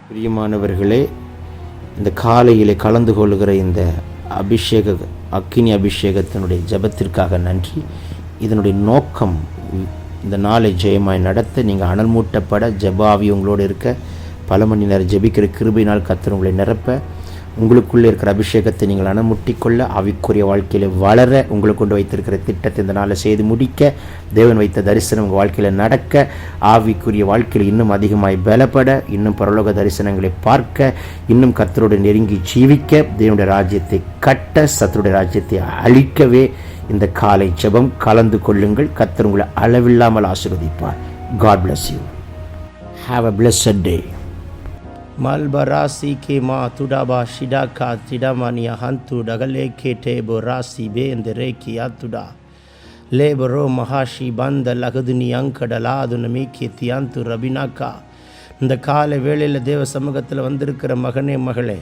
பிரியமானவர்களே, இந்த காலையில் கலந்து கொள்கிற இந்த அக்கினி அபிஷேகத்தினுடைய ஜெபத்திற்காக நன்றி. இதனுடைய நோக்கம் இந்த நாளை ஜெயமாய் நடத்த, நீங்கள் அனல் மூட்டப்பட, ஜெபாவி உங்களோடு இருக்க, பல மணி நேரம் ஜெபிக்கிற கிருபையினால் கர்த்தர் உங்களை நிரப்ப, உங்களுக்குள்ளே இருக்கிற அபிஷேகத்தை நீங்கள் அனமுட்டிக்கொள்ள, ஆவிக்குரிய வாழ்க்கையில் வளர, உங்களுக்கு கொண்டு வைத்திருக்கிற திட்டத்தை இந்த நாளில் செய்து முடிக்க, தேவன் வைத்த தரிசனம் உங்கள் வாழ்க்கையில் நடக்க, ஆவிக்குரிய வாழ்க்கையில் இன்னும் அதிகமாய் பலப்பட, இன்னும் பரலோக தரிசனங்களை பார்க்க, இன்னும் கர்த்தரோடு நெருங்கி ஜீவிக்க, தேவனுடைய ராஜ்யத்தை கட்ட, சத்துருடைய ராஜ்யத்தை அழிக்கவே இந்த காலை ஜெபம் கலந்து கொள்ளுங்கள். கர்த்தர் உங்களை அளவில்லாமல் ஆசீர்வதிப்பார். God bless you. Have a blessed day. Malbarasi ke ma tudaba shidaka tidamania hantu dagale ke tebo rasi bendere ki atuda lebro mahashi banda laguduni ankadaladu namike tiyantu rabinaka. இந்த காலை வேளையில் தேவ சமூகத்தில் வந்திருக்கிற மகனே மகளே,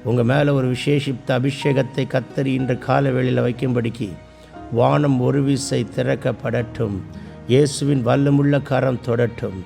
உங்கள் மேலே ஒரு விசேஷித்த அபிஷேகத்தை கர்த்தர் இன்று காலை வேளையில் வைக்கும்படிக்கு வானம் ஒரு விசை திறக்கப்படட்டும். இயேசுவின் வல்லமுள்ள கரம் தொடட்டும்.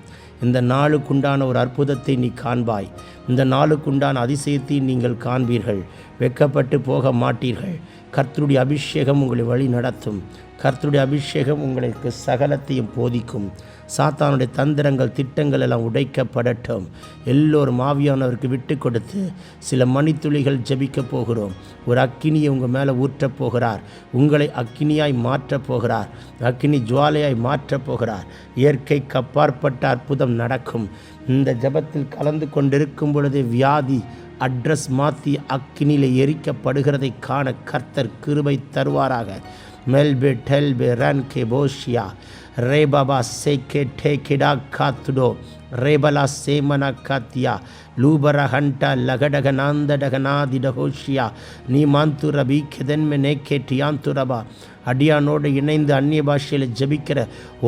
இந்த நாளுக்குண்டான ஒரு அற்புதத்தை நீ காண்பாய். இந்த நாளுக்குண்டான அதிசயத்தை நீங்கள் காண்பீர்கள். வெட்கப்பட்டு போக மாட்டீர்கள். கர்த்தருடைய அபிஷேகம் உங்களை வழி நடத்தும். கர்த்தருடைய அபிஷேகம் உங்களுக்கு சகலத்தையும் போதிக்கும். சாத்தானுடைய தந்திரங்கள் திட்டங்கள் எல்லாம் உடைக்கப்படட்டும். எல்லோரும் ஆவியானவருக்கு விட்டு கொடுத்து சில மணித்துளிகள் ஜெபிக்க போகிறோம். ஒரு அக்கினியை உங்கள் மேலே ஊற்றப் போகிறார். உங்களை அக்கினியாய் மாற்றப் போகிறார். அக்கினி ஜுவாலையாய் மாற்றப் போகிறார். இயற்கைக்கு அப்பாற்பட்ட அற்புதம் நடக்கும். இந்த ஜெபத்தில் கலந்து கொண்டிருக்கும் பொழுது வியாதி அட்ரஸ் மாற்றி அக்கினியில் எரிக்கப்படுகிறதை காண கர்த்தர் கிருபை தருவாராக. மெல்பே டெல்பே ரன்கே போஷியா ரேபாபா சேகே டேகிடா காத்துடோ ரேபலா சேமனா காத்தியா லூபர ஹண்டா லகடகனாந்தடகனாதிடஹோஷியா நீ மாந்துர பீக்கெதன்மே நேக்கே டியாந்துரபா. அடியானோடு இணைந்து அந்நிய பாஷையில் ஜபிக்கிற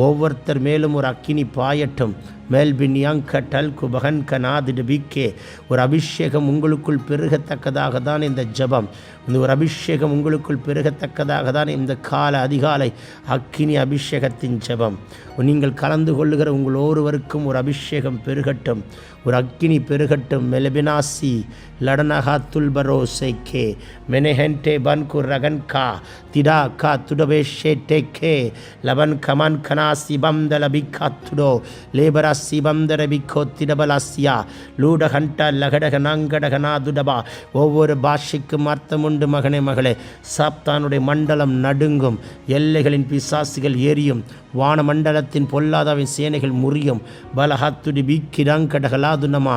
ஒவ்வொருத்தர் மேலும் ஒரு அக்கினி பாயட்டும். மேல்பின் யங்க டல்கு பகன்க நாதிடு பீக்கே. ஒரு அபிஷேகம் உங்களுக்குள் பெருகத்தக்கதாக தான் இந்த ஜபம். இந்த ஒரு அபிஷேகம் உங்களுக்குள் பெருகத்தக்கதாக தான் இந்த அதிகாலை அக்கினி அபிஷேகத்தின் ஜபம். நீங்கள் கலந்து கொள்ளுகிற உங்கள் ஒருவருக்கும் ஒரு அபிஷேகம் பெருகட்டும். ஒரு அக்கினி பெருகட்டும். மெலபினாசி லடனஹா துல்பரோ சேக்கே மெனஹென்டே பன்கு ரகன்கா திடா கா துடபே ஷேட்டேக்கே லபன் கமன் கனா சிபம்தல பிக்கா துடோ லேபரா சிபம்தர பிக்கோ திடபலாசியா லூடகண்டா லகடக நாங்கடகனா துடபா. ஒவ்வொரு பாஷைக்கும் அர்த்தம் உண்டு மகனே மகளே. சாத்தானுடைய மண்டலம் நடுங்கும். எல்லைகளின் பிசாசுகள் எரியும். வானமண்டலத்தின் பொல்லாதாவின் சேனைகள் முறியும். பலஹத்துடி பீக்கிடாங்கடகலாதுனமா.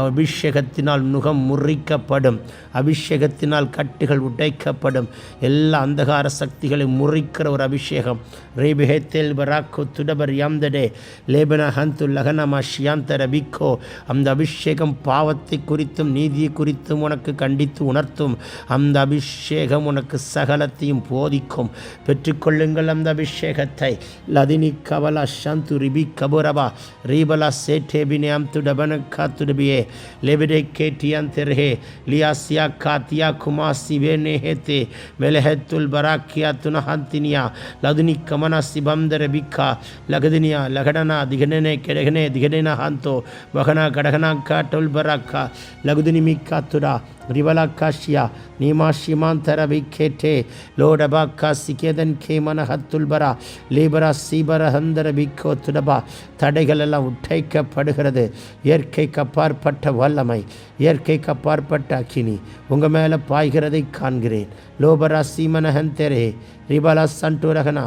அபிஷேகத்தினால் நுகம் முறிக்கப்படும். அபிஷேகத்தினால் கட்டுகள் உடைக்கப்படும். எல்லா அந்தகார சக்திகளை முறிக்கிற ஒரு அபிஷேகம். ரேபிஹேத்தேல் பராக்கோ துடபர் யாம்தடே லேபன ஹந்து லகனமா ஷியாந்தர பிக்கோ. அந்த அபிஷேகம் பாவத்தை குறித்தும் நீதியை குறித்தும் உனக்கு கண்டித்து உணர்த்தும். அந்த அபிஷேகம் உனக்கு சகலத்தையும் போதிக்கும். பெற்றுக்கொள்ளுங்கள் அந்த அபிஷேகத்தை. லதினி கவலா ஷந்து ரிபி கபுரபா ரீபலா சேட்டேபினியாம் துடபன காத்துடபியே லெபிடே கேட்டியான் தெர்ஹே லியாசியா காத்தியா குமாசி வேனேஹேத்தே மெலஹத்துல் பராக்கியா துனஹந்தினியா லதுனி கமனா சிபம்தர பிக்கா லகதினியா லகடனா திகடனே கெடகனே திகடனா ஹந்தோ வகனா கடகனா காட்டுல் பராக்கா லகுதினி மிக்கா துடா ரிவலாக்காஷியா நீமா ஷிமாந்தர பிக்கேட்டே லோடபாக்கா சிகேதன் கேமன ஹத்துல்பரா லீபரா சீபர ஹந்தர பிக்கோ துடபா. தடைகள் எல்லாம் உடைக்கப்படுகிறது. இயற்கைக்கு அப்பாற்பட்ட வல்லமை, இயற்கைக்கு அப்பாற்பட்ட அக்கினி உங்கள் மேலே பாய்கிறதை காண்கிறேன். லோபரா சீமனஹந்தரே ரிபலா சண்டுரகனா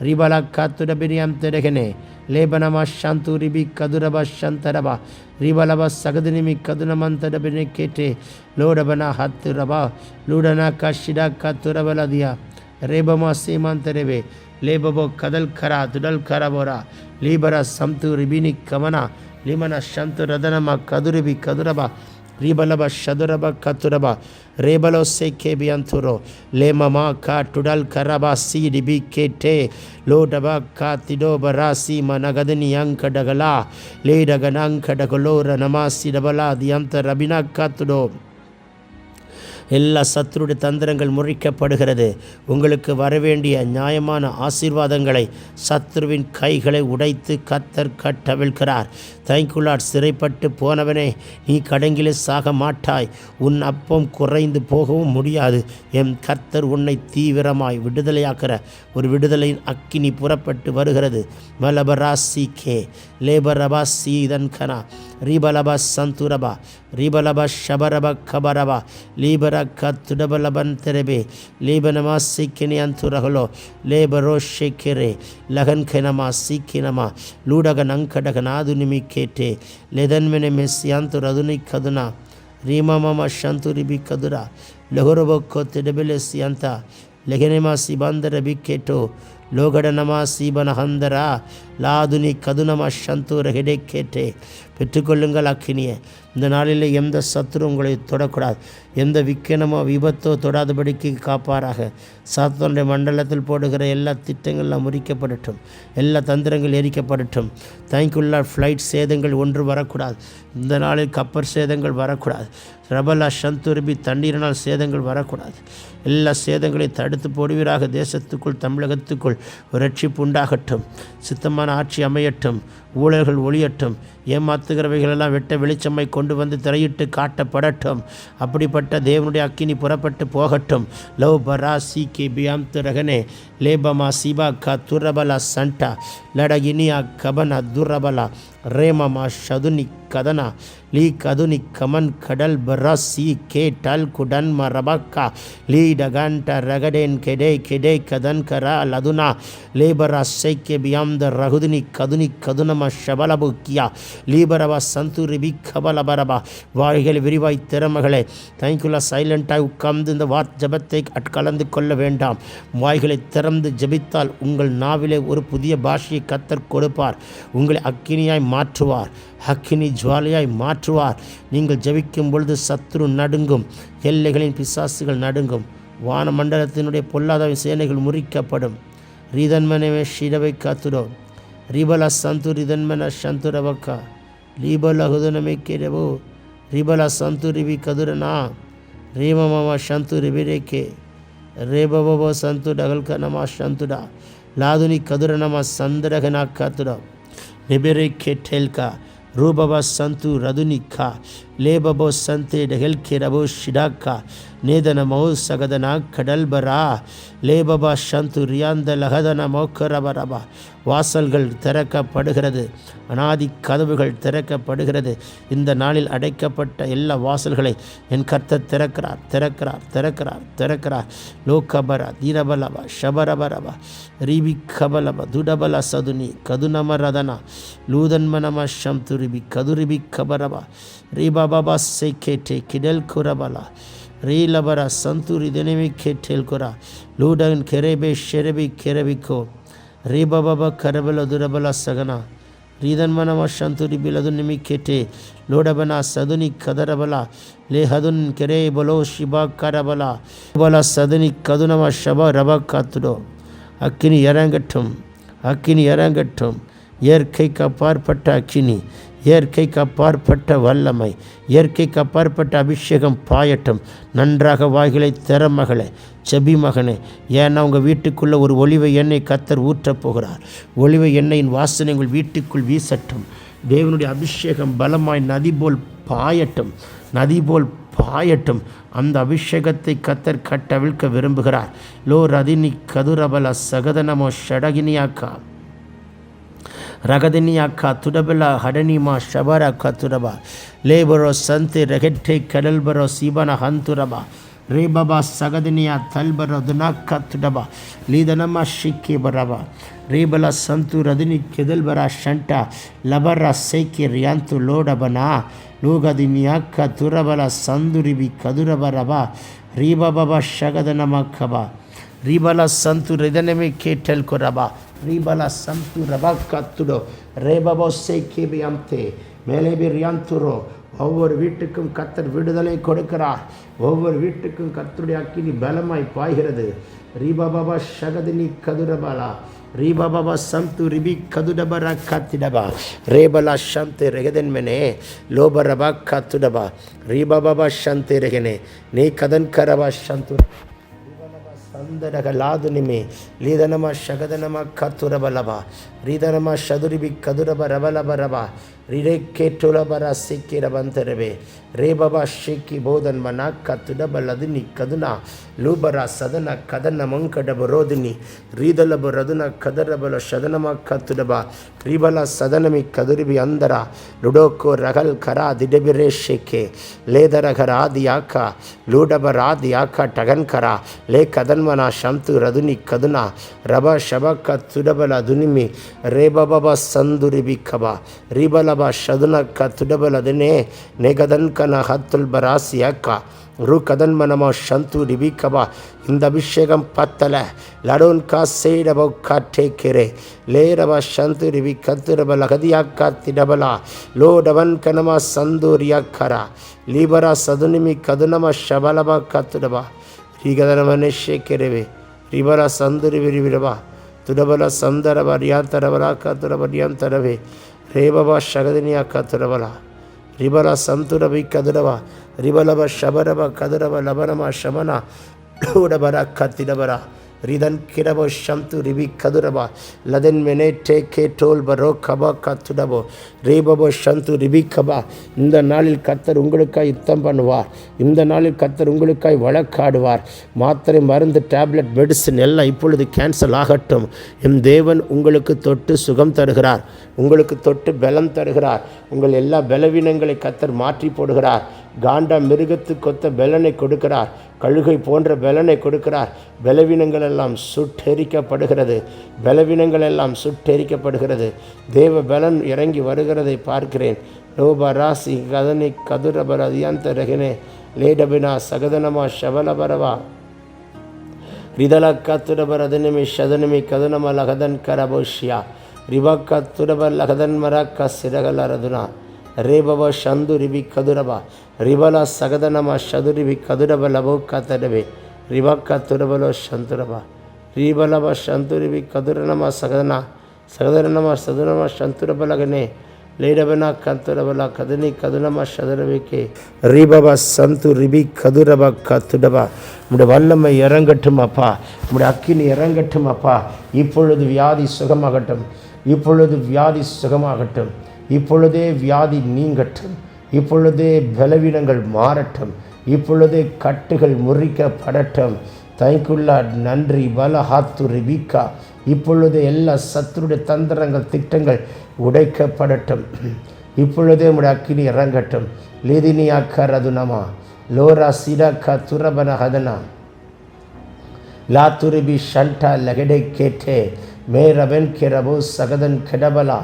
ரிபலா காத்துடபிரியாம் திடகனே லேபனமா ஷாந்து ரிபி கதுரபா ஷந்தரபா ரிபலபா சகதுனிமி கதுனமந்தடபினே கேட்டே லோடபனா ஹத்து ரபா லூடனா காஷிடா காத்துரபலதியா ரேபமா சீமாந்தரவே லேபபோ கதல் கரா துடல் கரபோரா லீபரா சம்து ரிபினி கமனா லிமனா ஷந்து ரதனமா கதுரிபி கதுரபா ரிபலப ஷதுரப கத்துரப ரேபலோ சேக்கே பியந்துரோ லேமமா கா டுடல் கரபா சீடிபி கேட்டே லோடப கா திடோப ராசி மனகதனி அங்கடகலா லேடகனங்கடகலோர நமாசி டபலா தியந்த ரபினா காத்துடோ. எல்லா சத்துருடைய தந்திரங்கள் முறிக்கப்படுகிறது. உங்களுக்கு வரவேண்டிய நியாயமான ஆசீர்வாதங்களை சத்துருவின் கைகளை உடைத்து கர்த்தர் கட்டவிழ்கிறார். தேங்க்யூலாட். சிறைப்பட்டு போனவனே, நீ கடங்கிலே சாக மாட்டாய். உன் அப்பம் குறைந்து போகவும் முடியாது. என் கர்த்தர் உன்னை தீவிரமாய் விடுதலையாக்கிற ஒரு விடுதலையின் அக்கினி புறப்பட்டு வருகிறது. மலபராசி கே லேபரபா சீதன்கனா ரீபலபா சந்துரபா ரீபலபா ஷபரபா கபரபா லீபர கத்துடபலபன் தெரபே லீபனமா சீக்கினி அந்துரகலோ லேபரோ ஷேக்கெரே லகன் கெனமா சீக்கினமா லூடக நங்கடக நாதுனிமி கேட்டே லெதன்மெனே மெஸ்ஸியாந்துர் அதுனி கதுனா ரீமமமா ஷந்துரிபி கதுரா லெஹொரபொக்கோ திடபெலே சியந்தா லெகனெமா சிபாந்தர பிக்கேட்டோ லோகடனமா சீபன ஹந்தரா லாதுனி கதுனமா சந்தூர ஹெடே கேட்டே. பெற்றுக்கொள்ளுங்கள் அக்கினியை. இந்த நாளில் எந்த சத்துரு உங்களை தொடக்கூடாது. எந்த விக்கனமோ விபத்தோ தொடாதபடிக்கு காப்பாராக. சாத்தானுடைய மண்டலத்தில் போடுகிற எல்லா திட்டங்கள்லாம் முறிக்கப்படட்டும். எல்லா தந்திரங்கள் எரிக்கப்படட்டும். தேங்க்யூல்லா. ஃப்ளைட் சேதங்கள் ஒன்று வரக்கூடாது. இந்த நாளில் கப்பர் சேதங்கள் வரக்கூடாது. ரபலா சந்துருபி தண்ணீரினால் சேதங்கள் வரக்கூடாது. எல்லா சேதங்களையும் தடுத்து போடுவீராக. தேசத்துக்குள் தமிழகத்துக்குள் ஒரு ரட்சிப்பு உண்டாகட்டும். சித்தமான ஆட்சி அமையட்டும். ஊழல்கள் ஒளியட்டும். ஏமாத்துகிறவைகளெல்லாம் வெட்ட வெளிச்சம்மை கொண்டு வந்து திரையிட்டு காட்டப்படட்டும். அப்படிப்பட்ட தேவனுடைய அக்கினி புறப்பட்டு போகட்டும். லவ் பரா சி கே பியாம் துரகனே லேபமா சிபா கா துரபலா சண்டா லடகினியா கபனா துரபலா ரேமமா ஷதுனி கதனா லீ கதுனி கமன் கடல் பரா சி கே டல் குடன் மரபக்கா லீ டகண்ட ரகடேன் கெடே கெடே கதன் கரா லதுனா லேபரா சைக்கே பியாம் த ரகுதினி கதுனி கதுனமா ஷபலபுக்கியா லீபரபா சந்துரிபி கபலபரபா. வாய்கள் விரிவாய் திறமகளே, தேங்க்யூலா. சைலண்டாய் உட்கார்ந்து இந்த ஜபத்தை கலந்து கொள்ள வேண்டாம். வாய்களை திறந்து ஜபித்தால் உங்கள் நாவிலே ஒரு புதிய பாஷையை கர்த்தர் கொடுப்பார். உங்களை அக்கினியாய் மாற்றுவார். அக்கினி ஜுவாலையாய் மாற்றுவார். நீங்கள் ஜபிக்கும் பொழுது சத்துரு நடுங்கும். எல்லைகளின் பிசாசுகள் நடுங்கும். வான மண்டலத்தினுடைய பொல்லாத சேனைகள் முறிக்கப்படும். ரீதன்மனவே ஷிரவை காத்துடோ ரிபல சந்து ரிதன்மன சந்துரவக்கா லீபல ஹுதனமே கேரவோ ரிபல சந்து ரிபி கதுரனா ரேமம சந்து ரிபிரேக்கே ரேபபோ சந்து டகல்க நமா சந்துடா லாதுனி கதுரனமா சந்தரகனா காத்துடா ரிபிரேக்கே டெல்கா ரூபபா சந்து ரதுனிக்கா லேபபோ சந்தே டெகல்கே ரபோ ஷிடாக்கா நேதன மௌ சகதனா கடல்பரா லேபபா சந்து ரியாந்த லகதன மோக்கரபரபா. வாசல்கள் திறக்கப்படுகிறது. அனாதி கதவுகள் திறக்கப்படுகிறது. இந்த நாளில் அடைக்கப்பட்ட எல்லா வாசல்களை என் கர்த்தர் திறக்கிறார் திறக்கிறார் திறக்கிறார் திறக்கிறார். லோகபரா தீரபலபா ஷபரபரபா ரீபி கபலப துடபல சதுனி கதுனமரதனா லூதன்மனம ஷம்துரிபி கதுரிபி கபரபா ரீபாபா சைக்கேட்டே கிடல் குரபலா ரீலபரா சந்துரி தினமி கேட்டேல் குரா லூடன் கெரேபே ஷெரபி கெரபிக்கோ ரீபாபா கரபல துரபல சகனா ரீதன்மனம சந்துரி பிலது நிமி கேட்டே லோடபனா சதுனி கதரபலா லேஹதுன் கெரே பலோ ஷிபா கரபலா பல சதுனி கதுனம ஷப ரப காத்துடோ. அக்கினி இறங்கட்டும். அக்கினி இறங்கட்டும். இயற்கைக்கு அப்பாற்பட்ட அக்கினி, இயற்கைக்கு அப்பாற்பட்ட வல்லமை, இயற்கைக்கு அப்பாற்பட்ட அபிஷேகம் பாயட்டும். நன்றாக வாய்களை திறமகளே, செபி மகனே. ஏன்னா உங்கள் வீட்டுக்குள்ளே ஒரு ஒலிவை எண்ணெய் கர்த்தர் ஊற்றப் போகிறார். ஒலிவை எண்ணெயின் வாசனை உங்கள் வீட்டுக்குள் வீசட்டும். தேவனுடைய அபிஷேகம் பலமாய் நதி போல் பாயட்டும். நதி போல் பாயட்டும். அந்த அபிஷேகத்தை கர்த்தர் கட்டவிழ்க்க விரும்புகிறார். லோ ரதினி கதுரபல சகதனமோ ஷடகினியாக்கா ரகதினியாக்கா துடபலா ஹடனிமா ஷபரா கத்துரபா லேபரோ சந்தி ரெகெட்டே கடல்பரோ சீபன ஹந்துரபா ரேபபா சகதினியா தல்பரோ துனாக்கா துடபா லீதனமா ஷிக்கி பரபா ரேபலா சந்து ரதினி கெதல்பரா ஷண்டா லபரா சேக்கி ரியாந்து லோடபனா லோகதினியாக்கா துரபல சந்துரிபி கதுரபரபா ரீபபா ஷகதனமக்கபா ரீபல சந்து ரிதனமே கேட்டல் குரபா ரீபல சந்து ரபா கத்துடோ ரேபபோ சேக்கேபியம்தே மேலேபி ரியாந்துரோ. ஒவ்வொரு வீட்டுக்கும் கர்த்தர் விடுதலை கொடுக்கிறார். ஒவ்வொரு வீட்டுக்கும் கர்த்தருடைய அக்கினி பலமாய் பாய்கிறது. ரீபபா ஷகதினி கதுரபலா ரீபபா சந்து ரிபி கதுடபரா காத்திடபா ரேபலா ஷந்தே ரெகதன்மெனே லோபரபா காத்துடபா ரீபபா ஷந்தே ரெகனே நீ கதன் கரபா சந்து சந்தரக லாதுனிமே லீதனமா ஷகதனமா கத்துரபலபா ரீதனமா ஷதுரிபி கதுரப ரபலபரபா ரிரே கேட்டுலபரா சிக்கிர பந்தரவே ரேபபா ஷேக்கி போதன் மனா கத்துடபலதுனி கதுனா லூபரா சதன கதன மங்கடபரோதினி ரீதலபரதுன கதரபல சதனமா கத்துடபா ரிபல சதனமி கதுரிபி அந்தரா லுடோக்கோ ரகல் கரா திடபிரே ஷேக்கே லேதரகராதியாக்கா லூடபராதியாக்கா டகன்கரா லே கதன்மனா ஷந்து ரதுனி கதுனா ரப ஷபக்க துடபல துனிமி ரேபபப சந்துரிபி கபா ரிபலபா ஷதுனக்க துடபலதுனே நெகதன் ஹத்துல் பராசியாக்கா ரு கதன்மனமோ ஷந்து ரிபிகபா இந்த அபிஷேகம் பத்தல லடோன் கா சேடபோ காட்டேக்கிறே லேரபா ஷந்து ரிபி கத்துரப லகதியாக்கா திடபலா லோடவன் கனமா சந்தூரியாக்கரா லீபரா சதுனிமி கதுனம ஷபலபா கத்துடபா ரிகதனமனே ஷேக்கிறவே ரிபரா சந்துரி விரிவிரபா துடபல சந்தரப ரியாத்தரபலா கத்துரப ரியாந்தரவே ரேபபா ஷகதினியா கத்துரபலா ரிபல சந்துரபி கதுரவா ரிபலப ஷபரப கதுரவ லபனமா ஷமனா லோடபரா கத்திடபரா ரிதன் கிரபோ ஷம்து ரிபி கதுரபா லதன் மெனே டே கே டோல் பரோ கபா கத்துடபோ ரேபபோ ஷந்து ரிபி கபா இந்த நாளில் கர்த்தர் உங்களுக்காய் யுத்தம் பண்ணுவார். இந்த நாளில் கர்த்தர் உங்களுக்காய் வழக்காடுவார். மாத்திரை மருந்து டேப்லெட் மெடிசின் எல்லாம் இப்பொழுது கேன்சல் ஆகட்டும். என் தேவன் உங்களுக்கு தொட்டு சுகம் தருகிறார். உங்களுக்கு தொட்டு பலம் தருகிறார். உங்கள் எல்லா பலவீனங்களை கர்த்தர் மாற்றி போடுகிறார். காண்டா மிருகத்துக்கு ஒத்த பலனை கொடுக்கிறார். கழுகை போன்ற பலனை கொடுக்கிறார். பலவீனங்கள் எல்லாம் சுட்டெரிக்கப்படுகிறது. பலவீனங்கள் எல்லாம் சுட்டெரிக்கப்படுகிறது. தேவ பலன் இறங்கி வருகிறதை பார்க்கிறேன். லோப ராசி கதனி கதுரபர அதியந்த ரகினே லேடபினா சகதனமா ஷவலபரவா ரிதல கத்துரபர் அதனிமி ஷதனிமி கதுனம லகதன் கரபோஷியா ரிபக்க துரபர் லகதன் மரக்க சிறகலரதுனா ரேபவ ஷந்து ரிபி கதுரபா ரிபல சகதனம ஷதுரிபி கதுரப லபோ கத்தடவே ரிபக்க துரபலோ சந்துரபா ரீபலப சந்துரிபி கதுரனம சகதனா சகதரனம சதுனம சந்துரபலகனே லேடபனா கத்துரபலா கதனி கதுனம ஷதரவிக்கே ரீபப சந்து ரிபி கதுரப கத்துடபா. உடைய வல்லமை இறங்கட்டும் அப்பா. உடைய அக்கினி இறங்கட்டும் அப்பா. இப்பொழுது வியாதி சுகமாகட்டும். இப்பொழுது வியாதி சுகமாகட்டும். இப்பொழுதே வியாதி நீங்கட்டும். இப்பொழுதே பலவீனங்கள் மாறட்டும். இப்பொழுதே கட்டுகள் முறிக்கப்படட்டும். தைக்குள்ளா நன்றி பலஹாத்து ரிபிகா. இப்பொழுது எல்லா சத்துருடைய தந்திரங்கள் திட்டங்கள் உடைக்கப்படட்டும். இப்பொழுதே உடைய அக்கினி இறங்கட்டும். லேதினியாக்க ரதுனமா லோரா சிடாக்கா துரபன ஹதனா லாத்துரிபி ஷண்டா லகடே கேட்டே மேரவன் கெரபோ சகதன் கெடபலா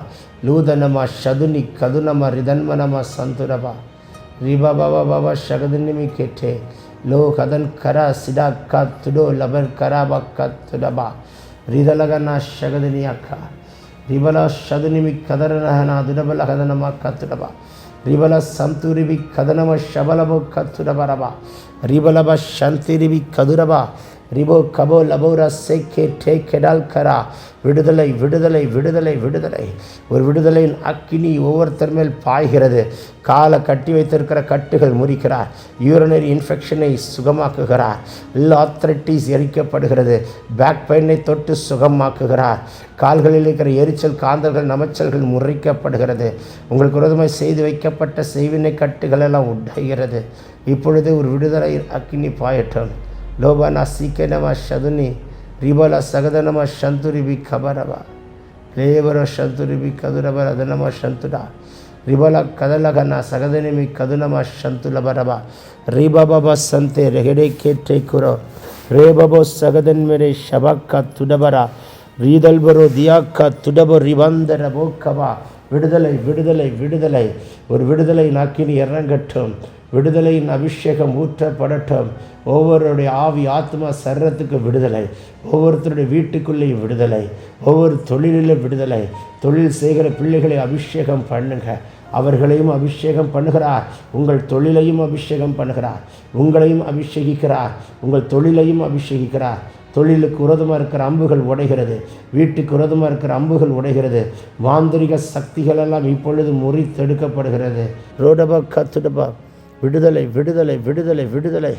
லூதனமா ஷதுனி கதுனமா ரிதன்மனமா சந்துரபா ரிபபபப ஷகதுனிமி கேட்டே லோ கதன் கரா சிடாக்கா துடோ லபர் கராபக்கா துடபா ரிதலகனா ஷகதுனியாக்கா ரிபல ஷதுனிமி கதரனஹனா துடபல கதனமா கத்துடபா ரிபல சந்துரிபி கதனம ஷபலபோ கத்துடபரபா ரிபலப ஷந்திரிபி கதுரபா ரிபோ கபோ லபோரா சேக்கே டே கெடால் கரா. விடுதலை விடுதலை விடுதலை விடுதலை. ஒரு விடுதலையின் அக்கினி ஒவ்வொருத்தர் மேல் பாய்கிறது. காலை கட்டி வைத்திருக்கிற கட்டுகள் முறிக்கிறார். யூரினரி இன்ஃபெக்ஷனை சுகமாக்குகிறார். ஆர்த்ரைட்டிஸ் எரிக்கப்படுகிறது. பேக் பெயினை தொட்டு சுகமாக்குகிறார். கால்களில் இருக்கிற எரிச்சல் காந்தர்கள் நமைச்சல்கள் முறிக்கப்படுகிறது. உங்களுக்கு விரோதமாக செய்து வைக்கப்பட்ட செய்வினை கட்டுகள் எல்லாம் உடைகிறது. இப்பொழுது ஒரு விடுதலை அக்கினி பாயட்டும். லோபானா சீக்கனமா ஷதுனி ரிபல சகதனமா ஷந்துரிபி கபரபா லேவர ஷந்துரிபி கதுரபர அதனமா ஷந்துடா ரிபல கதலகனா சகதனிமி கதுனமா ஷந்துலபரபா ரிபபப சந்தே ரெகடே கேட்டே குரோ ரேபபோ சகதன் மேரே ஷபக்கா துடபரா ரீதல்பரோ தியாக்கா துடபோ ரிவந்தரபோ கபா. விடுதலை விடுதலை விடுதலை. ஒரு விடுதலை நாக்கினி இறங்கட்டும். விடுதலையின் அபிஷேகம் ஊற்றப்படட்டும். ஒவ்வொருடைய ஆவி ஆத்மா சரீரத்துக்கு விடுதலை. ஒவ்வொருத்தருடைய வீட்டுக்குள்ளேயும் விடுதலை. ஒவ்வொரு தொழிலிலும் விடுதலை. தொழில் செய்கிற பிள்ளைகளை அபிஷேகம் பண்ணுங்க. அவர்களையும் அபிஷேகம் பண்ணுகிறார். உங்கள் தொழிலையும் அபிஷேகம் பண்ணுகிறார். உங்களையும் அபிஷேகிக்கிறார். உங்கள் தொழிலையும் அபிஷேகிக்கிறார். தொழிலுக்கு விரோதமாக இருக்கிற அம்புகள் உடைகிறது. வீட்டுக்கு விரோதமாக இருக்கிற அம்புகள் உடைகிறது. மாந்திரிக சக்திகள் எல்லாம் இப்பொழுது முறித்தெடுக்கப்படுகிறது. ரோடபா கத்துடபா விடுதலை விடுதலை விடுதலை விடுதலை,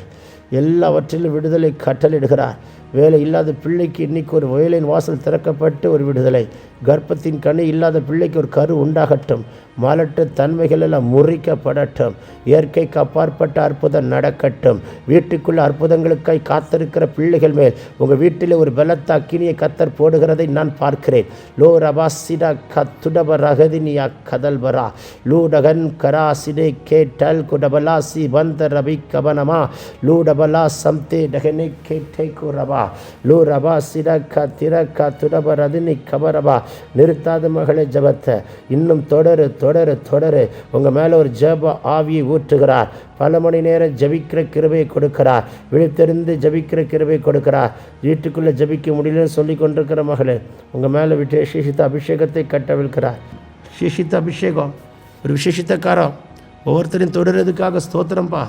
எல்லாவற்றிலும் விடுதலை கட்டளிடுகிறார். வேலை இல்லாத பிள்ளைக்கு இன்றைக்கி ஒரு வேலையின் வாசல் திறக்கப்பட்டு ஒரு விடுதலை. கர்ப்பத்தின் கனி இல்லாத பிள்ளைக்கு ஒரு கரு உண்டாகட்டும். மாலற்ற தன்மைகள் எல்லாம் முறிக்கப்படட்டும். இயற்கைக்கு அப்பாற்பட்ட அற்புதம் நடக்கட்டும். வீட்டுக்குள்ள அற்புதங்களுக்காய் காத்திருக்கிற பிள்ளைகள் மேல் உங்கள் வீட்டில் ஒரு பலத்த அக்கினியை கத்தர் போடுகிறதை நான் பார்க்கிறேன். லோ ரபா சிடா கத்துடப ரகதினியா கதல்பரா லூடகன் கராசிடே கேட்டல் குடபலாசி பந்த ரபி கபனமா லூடபலா சம்தே டகனே கேட்டை குரபா லூ ரபா சிடா திரக்கா துடப ரதினி கபரபா. நிறுத்தாத மகளே ஜபத்தை இன்னும் தொடரு தொடரு தொடரு. உங்கள் மேலே ஒரு ஜப ஆவியை ஊற்றுகிறார். பல மணி நேரம் ஜபிக்கிற கிருபையை கொடுக்கிறார். விழித்தெறிந்து ஜபிக்கிற கிருபையை கொடுக்கிறார். வீட்டுக்குள்ளே ஜபிக்க முடியலன்னு சொல்லி கொண்டிருக்கிற மகளே, உங்கள் மேலே விட்டு விசேஷித்த அபிஷேகத்தை கட்டவிழ்கிறார். விசேஷித்த அபிஷேகம் ஒரு விசேஷித்தக்காரம். ஒவ்வொருத்தரையும் தொடர்றதுக்காக ஸ்தோத்திரம்பா.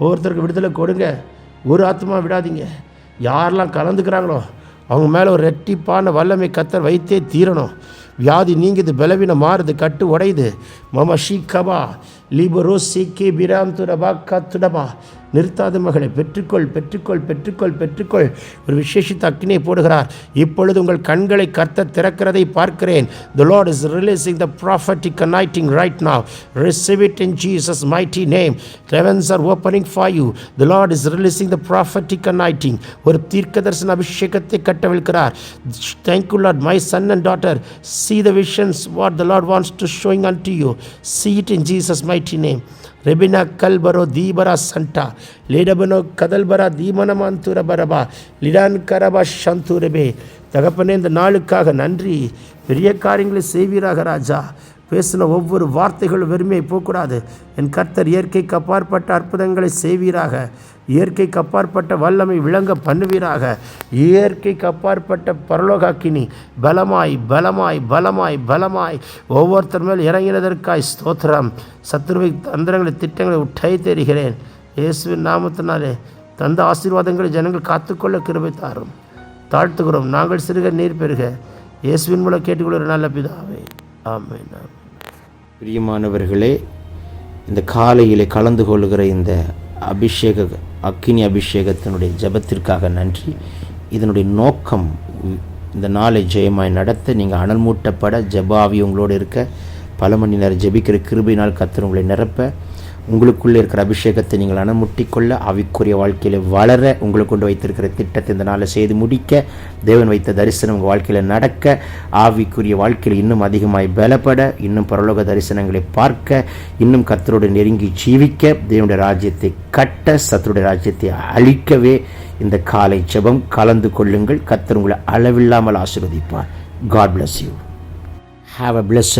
ஒவ்வொருத்தருக்கு விடுதலை கொடுங்க. ஒரு ஆத்மா விடாதீங்க. யாரெல்லாம் கலந்துக்கிறாங்களோ அவங்க மேலே ஒரு ரெட்டிப்பான வல்லமை கத்தர் வைத்தே தீரணும். வியாதி நீங்குது, பலவீனம் மாறுது, கட்டு உடையுது. மம ஷீகபா லிபரோ சீக்கே பிராந்துரபா கத்துடபா. நிறுத்தாத மகளை பெற்றுக்கொள் பெற்றுக்கொள் பெற்றுக்கொள் பெற்றுக்கொள். ஒரு விசேஷித்த அக்கினியை போடுகிறார். இப்பொழுது உங்கள் கண்களை கர்த்தர் திறக்கிறதை பார்க்கிறேன். The Lord is releasing the prophetic anointing right now. Receive it in Jesus' mighty name. Heavens are opening for you. The Lord is releasing the prophetic anointing. ஒரு தீர்க்கதரிசன அபிஷேகத்தை கட்டவிழ்க்கிறார். Thank you Lord. My son and daughter, see the visions what the Lord wants to showing unto you. See it in Jesus' mighty name. ரெபினா கல்பரோ தீபரா Shanda லேடபனோ கதல்பரா தீமனமாந்துர பரபா லிடான் கரபா சந்துரபே. தகப்பனே, இந்த நாளுக்காக நன்றி. பெரிய காரியங்களை செய்வீராக ராஜா. பேசின ஒவ்வொரு வார்த்தைகளும் வெறுமையை போகக்கூடாது. என் கர்த்தர் இயற்கைக்கு அப்பாற்பட்ட அற்புதங்களை செய்வீராக. இயற்கைக்கு அப்பாற்பட்ட வல்லமை விளங்க பண்ணுவீராக. இயற்கைக்கு அப்பாற்பட்ட பரலோகாக்கினி பலமாய் பலமாய் பலமாய் பலமாய் ஒவ்வொருத்தர் மேல் இறங்கினதற்காய் ஸ்தோத்திரம். சத்துருவை தந்திரங்களை திட்டங்களை உட்டை தெரிகிறேன். இயேசுவின் நாமத்தினாலே தந்த ஆசீர்வாதங்களை ஜனங்கள் காத்துக்கொள்ள கிருபை தாரும். தாழ்த்துகிறோம். நாங்கள் சிறுக நீர் பெறுக. இயேசுவின் மூலம் கேட்டுக்கொள்கிற நல்ல பிதாவே, ஆமென். பிரியமானவர்களே, இந்த காலையிலே கலந்து கொள்கிற இந்த அக்கினி அபிஷேகத்தினுடைய ஜபத்திற்காக நன்றி. இதனுடைய நோக்கம் இந்த நாளை ஜெயமாய் நடத்த, நீங்கள் அனல் மூட்டப்பட, ஜபாவி உங்களோடு இருக்க, பல மணி நேரம் ஜபிக்கிற கிருபையினால் கர்த்தர் உங்களை நிரப்ப, உங்களுக்குள்ளே இருக்கிற அபிஷேகத்தை நீங்கள் அனமுட்டிக்கொள்ள, ஆவிக்குரிய வாழ்க்கையில் வளர, உங்களுக்கு கொண்டு வைத்திருக்கிற திட்டத்தை இந்த நாளை செய்து முடிக்க, தேவன் வைத்த தரிசனம் உங்கள் வாழ்க்கையில் நடக்க, ஆவிக்குரிய வாழ்க்கையில் இன்னும் அதிகமாய் பலப்பட, இன்னும் பரலோக தரிசனங்களை பார்க்க, இன்னும் கர்த்தரோடு நெருங்கி ஜீவிக்க, தேவனுடைய ராஜ்யத்தை கட்ட, சத்துருடைய ராஜ்யத்தை அழிக்கவே இந்த காலை ஜெபம் கலந்து கொள்ளுங்கள். கர்த்தர் உங்களை அளவில்லாமல் ஆசீர்வதிப்பார். God bless you. Have a blessed